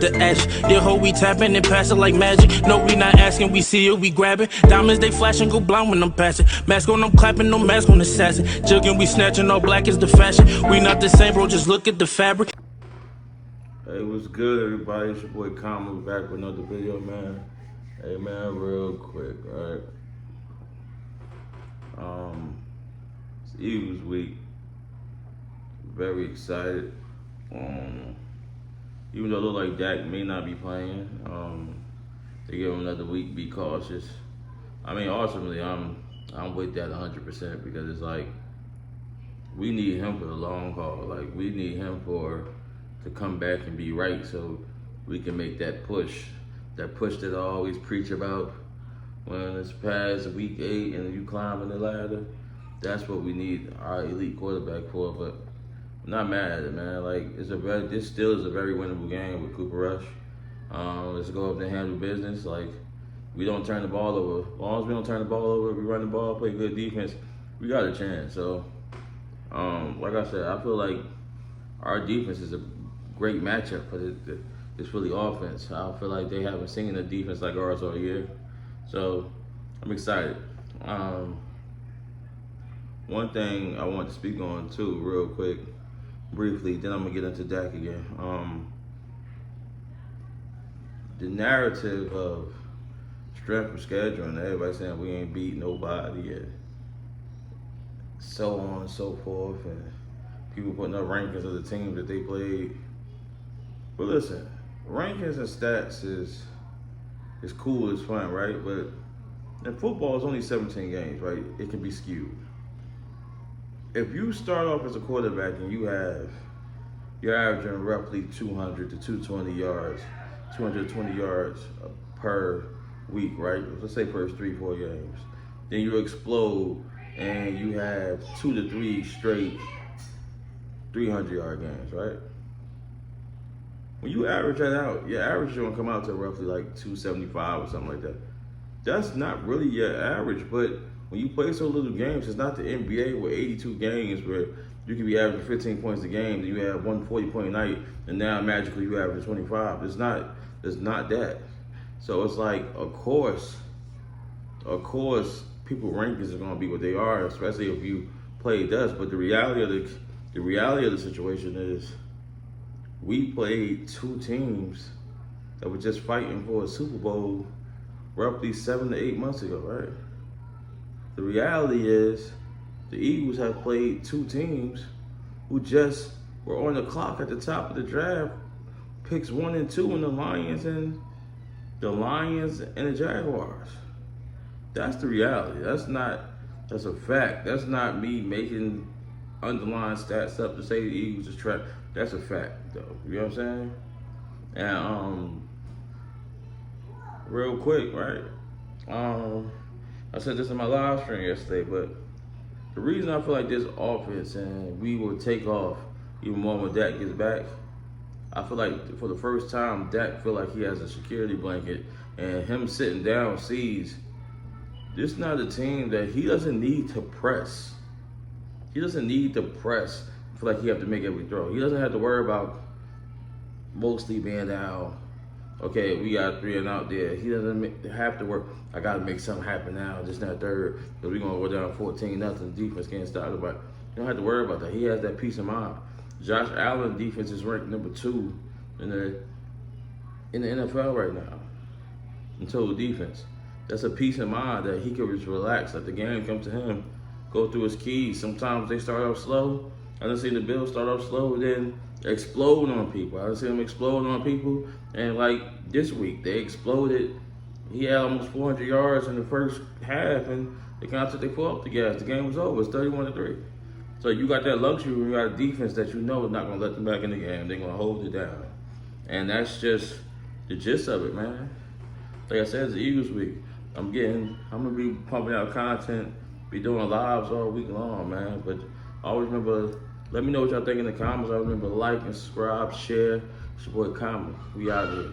the action. Yeah, ho, we tapping and passing like magic. No, we not asking, we see it, we grabbing. Diamonds, they flashing, go blind when I'm passing. Mask on, I'm clapping, no mask on assassin. Jugging, we snatching, all black is the fashion. We not the same, bro, just look at the fabric. Hey, what's good, everybody? It's your boy Kama back with another video, man. Hey, man, real quick, right? It's Eagles week. Very excited. Even though it look like Dak may not be playing, they give him another week. Be cautious. I mean, ultimately, I'm with that 100% because it's like we need him for the long haul. Like we need him to come back and be right, so we can make that push that I always preach about when it's past week 8 and you climbing the ladder. That's what we need our elite quarterback for. But I'm not mad at it, man. Like this still is a very winnable game with Cooper Rush. Let's go up and handle business. Like we don't turn the ball over. As long as we don't turn the ball over, we run the ball, play good defense, we got a chance. So, like I said, I feel like our defense is a great matchup for this Philly offense. I feel like they haven't seen a defense like ours all year. So I'm excited. One thing I want to speak on too, real quick, briefly, then I'm gonna get into Dak again. The narrative of strength of schedule and everybody saying we ain't beat nobody yet, so on and so forth, and people putting up rankings of the teams that they played. But listen, rankings and stats is cool, it's fun, right? But in football, it's only 17 games, right? It can be skewed. If you start off as a quarterback and you're averaging roughly 200 to 220 yards, 220 yards per week, right? Let's say first 3-4 games. Then you explode and you have 2 to 3 straight 300-yard games, right? When you average that out, your average is gonna come out to roughly like 275 or something like that. That's not really your average, but when you play so little games, it's not the NBA with 82 games where you can be averaging 15 points a game, then you have 140-point night, and now magically you average 25. It's not that. So it's like, of course, people rankings are gonna be what they are, especially if you play dust. But the reality of the situation is, we played 2 teams that were just fighting for a Super Bowl roughly 7 to 8 months ago, right? The reality is the Eagles have played 2 teams who just were on the clock at the top of the draft, picks 1 and 2 in the Lions and the Jaguars. That's the reality. That's a fact. That's not me making underlying stats up to say the Eagles is trash. That's a fact, though. You know what I'm saying? And real quick, right? I said this in my live stream yesterday, but the reason I feel like this offense and we will take off even more when Dak gets back, I feel like for the first time, Dak feel like he has a security blanket, and him sitting down sees this is not a team that he doesn't need to press. He doesn't need to press. I feel like he have to make every throw. He doesn't have to worry about mostly being down. Okay, we got 3 and out there. He doesn't have to work. I got to make something happen now, just that third, because we're going to go down 14-0. Defense can't stop it. But you don't have to worry about that. He has that peace of mind. Josh Allen defense is ranked number 2 in the NFL right now in total defense. That's a peace of mind that he can just relax. Let the game come to him, go through his keys. Sometimes they start off slow. I done seen the Bills start off slow, then explode on people. I done seen them explode on people, and like this week, they exploded. He had almost 400 yards in the first half, and they kind of took their foot off the gas. The game was over. It's 31-3. So you got that luxury when you got a defense that you know is not going to let them back in the game. They're going to hold it down. And that's just the gist of it, man. Like I said, it's the Eagles week. I'm going to be pumping out content, be doing lives all week long, man. But always remember, let me know what y'all think in the comments. I remember like and subscribe, share. It's your boy Kama. We out here.